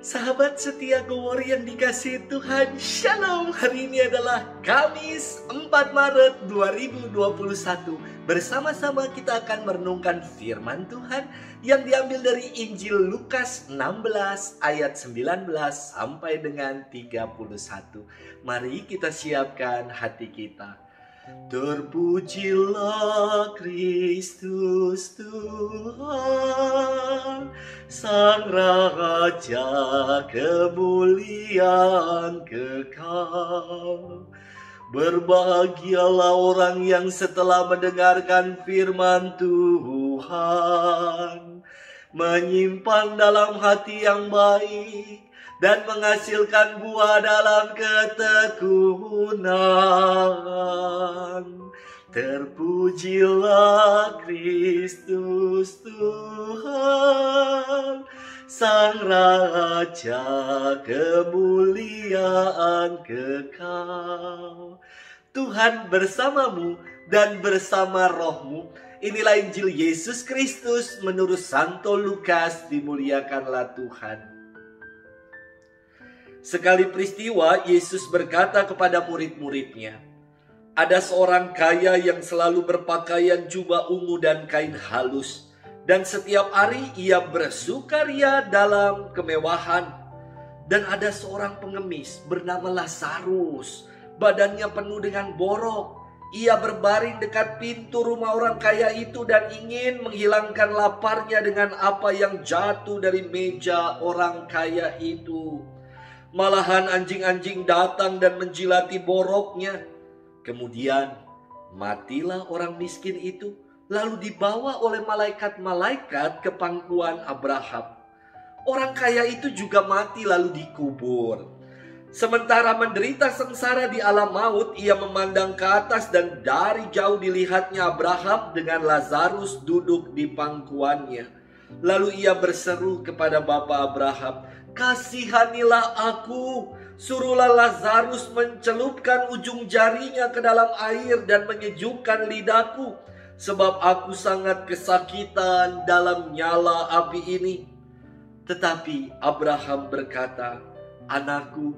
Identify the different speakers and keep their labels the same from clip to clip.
Speaker 1: Sahabat setia Gowori yang dikasihi Tuhan, Shalom. Hari ini adalah Kamis 4 Maret 2021. Bersama-sama kita akan merenungkan firman Tuhan yang diambil dari Injil Lukas 16 ayat 19 sampai dengan 31. Mari kita siapkan hati kita. Terpujilah Kristus Tuhan, Sang Raja kemuliaan kekal. Berbahagialah orang yang setelah mendengarkan firman Tuhan, menyimpan dalam hati yang baik, dan menghasilkan buah dalam ketekunan. Terpujilah Kristus Tuhan, Sang Raja kemuliaan kekal. Tuhan bersamamu dan bersama rohmu. Inilah Injil Yesus Kristus menurut Santo Lukas. Dimuliakanlah Tuhan. Sekali peristiwa, Yesus berkata kepada murid-muridnya, ada seorang kaya yang selalu berpakaian jubah ungu dan kain halus, dan setiap hari ia bersukaria dalam kemewahan. Dan ada seorang pengemis bernama Lazarus, badannya penuh dengan borok. Ia berbaring dekat pintu rumah orang kaya itu dan ingin menghilangkan laparnya dengan apa yang jatuh dari meja orang kaya itu. Malahan anjing-anjing datang dan menjilati boroknya. Kemudian matilah orang miskin itu, lalu dibawa oleh malaikat-malaikat ke pangkuan Abraham. Orang kaya itu juga mati lalu dikubur. Sementara menderita sengsara di alam maut, ia memandang ke atas dan dari jauh dilihatnya Abraham dengan Lazarus duduk di pangkuannya. Lalu ia berseru kepada bapa Abraham, kasihanilah aku, suruhlah Lazarus mencelupkan ujung jarinya ke dalam air dan menyejukkan lidahku, sebab aku sangat kesakitan dalam nyala api ini. Tetapi Abraham berkata, anakku,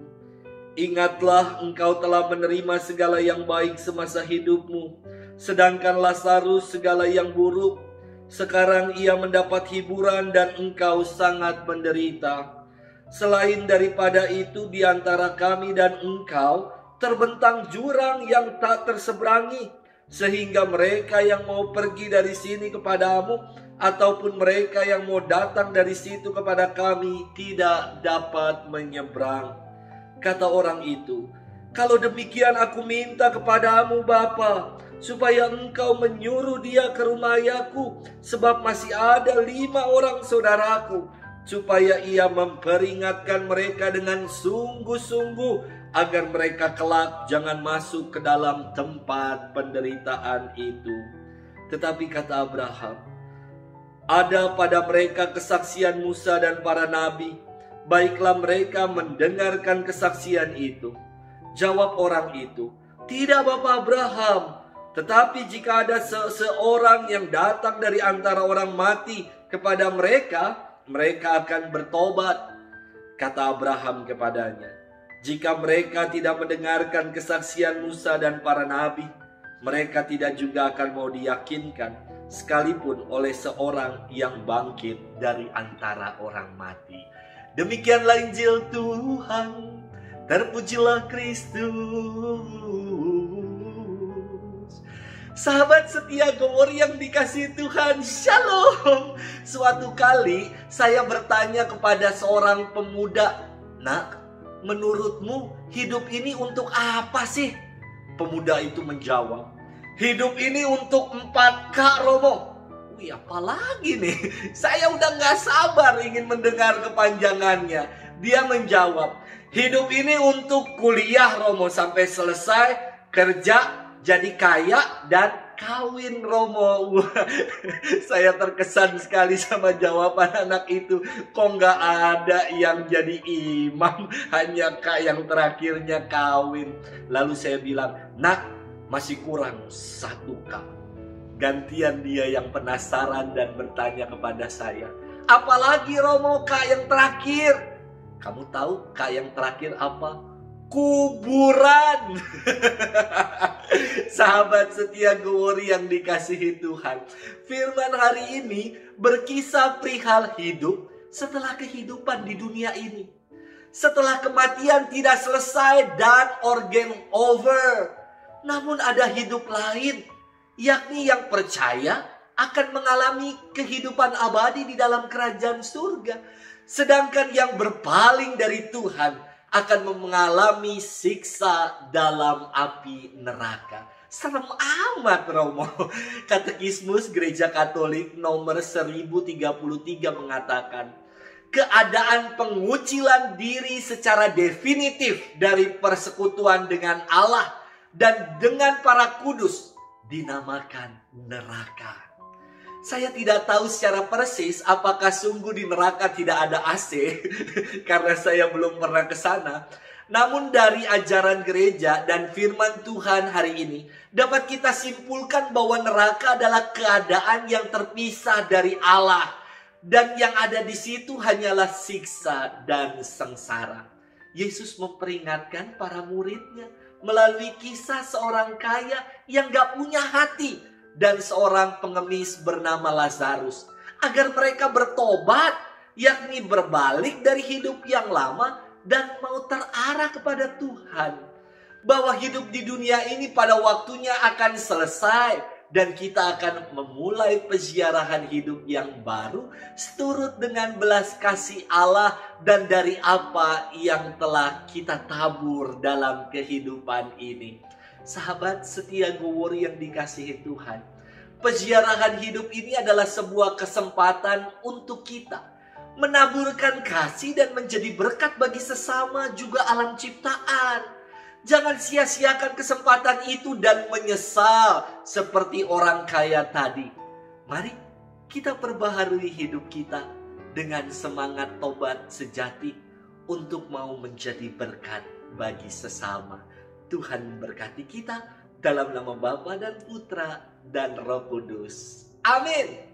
Speaker 1: ingatlah engkau telah menerima segala yang baik semasa hidupmu, sedangkan Lazarus segala yang buruk. Sekarang ia mendapat hiburan dan engkau sangat menderita. Selain daripada itu, di antara kami dan engkau terbentang jurang yang tak terseberangi, sehingga mereka yang mau pergi dari sini kepadamu ataupun mereka yang mau datang dari situ kepada kami tidak dapat menyeberang. Kata orang itu, kalau demikian aku minta kepadamu Bapa, supaya engkau menyuruh dia ke rumah ayahku, sebab masih ada 5 orang saudaraku, supaya ia memperingatkan mereka dengan sungguh-sungguh, agar mereka kelak jangan masuk ke dalam tempat penderitaan itu. Tetapi kata Abraham, ada pada mereka kesaksian Musa dan para nabi, baiklah mereka mendengarkan kesaksian itu. Jawab orang itu, tidak Bapak Abraham, tetapi jika ada seseorang yang datang dari antara orang mati kepada mereka, mereka akan bertobat. Kata Abraham kepadanya, jika mereka tidak mendengarkan kesaksian Musa dan para nabi, mereka tidak juga akan mau diyakinkan, sekalipun oleh seorang yang bangkit dari antara orang mati. Demikianlah Injil Tuhan. Terpujilah Kristus. Sahabat setia Gowori yang dikasihi Tuhan, Shalom. Suatu kali saya bertanya kepada seorang pemuda, nak, menurutmu hidup ini untuk apa sih? Pemuda itu menjawab, hidup ini untuk 4K Romo. Wih, apalagi nih? Saya udah gak sabar ingin mendengar kepanjangannya. Dia menjawab, hidup ini untuk kuliah Romo sampai selesai, kerja, jadi kaya, dan kawin Romo. Saya terkesan sekali sama jawaban anak itu. Kok gak ada yang jadi imam, hanya yang terakhirnya kawin. Lalu saya bilang, nak, masih kurang 1K. Gantian dia yang penasaran dan bertanya kepada saya, apalagi Romo Kak yang terakhir? Kamu tahu K yang terakhir apa? Kuburan. Sahabat setia Gowori yang dikasihi Tuhan, firman hari ini berkisah perihal hidup setelah kehidupan di dunia ini. Setelah kematian tidak selesai dan or game over, namun ada hidup lain, yakni yang percaya akan mengalami kehidupan abadi di dalam kerajaan surga. Sedangkan yang berpaling dari Tuhan akan mengalami siksa dalam api neraka. Serem amat, Romo. Katekismus Gereja Katolik nomor 1033 mengatakan, keadaan pengucilan diri secara definitif dari persekutuan dengan Allah dan dengan para kudus dinamakan neraka. Saya tidak tahu secara persis apakah sungguh di neraka tidak ada AC karena saya belum pernah ke sana. Namun dari ajaran gereja dan firman Tuhan hari ini dapat kita simpulkan bahwa neraka adalah keadaan yang terpisah dari Allah dan yang ada di situ hanyalah siksa dan sengsara. Yesus memperingatkan para muridnya melalui kisah seorang kaya yang gak punya hati dan seorang pengemis bernama Lazarus, agar mereka bertobat, yakni berbalik dari hidup yang lama dan mau terarah kepada Tuhan. Bahwa hidup di dunia ini pada waktunya akan selesai dan kita akan memulai peziarahan hidup yang baru seturut dengan belas kasih Allah dan dari apa yang telah kita tabur dalam kehidupan ini. Sahabat setia Gowori yang dikasihi Tuhan, peziarahan hidup ini adalah sebuah kesempatan untuk kita menaburkan kasih dan menjadi berkat bagi sesama juga alam ciptaan. Jangan sia-siakan kesempatan itu dan menyesal seperti orang kaya tadi. Mari kita perbaharui hidup kita dengan semangat tobat sejati untuk mau menjadi berkat bagi sesama. Tuhan memberkati kita dalam nama Bapa dan Putra dan Roh Kudus. Amin.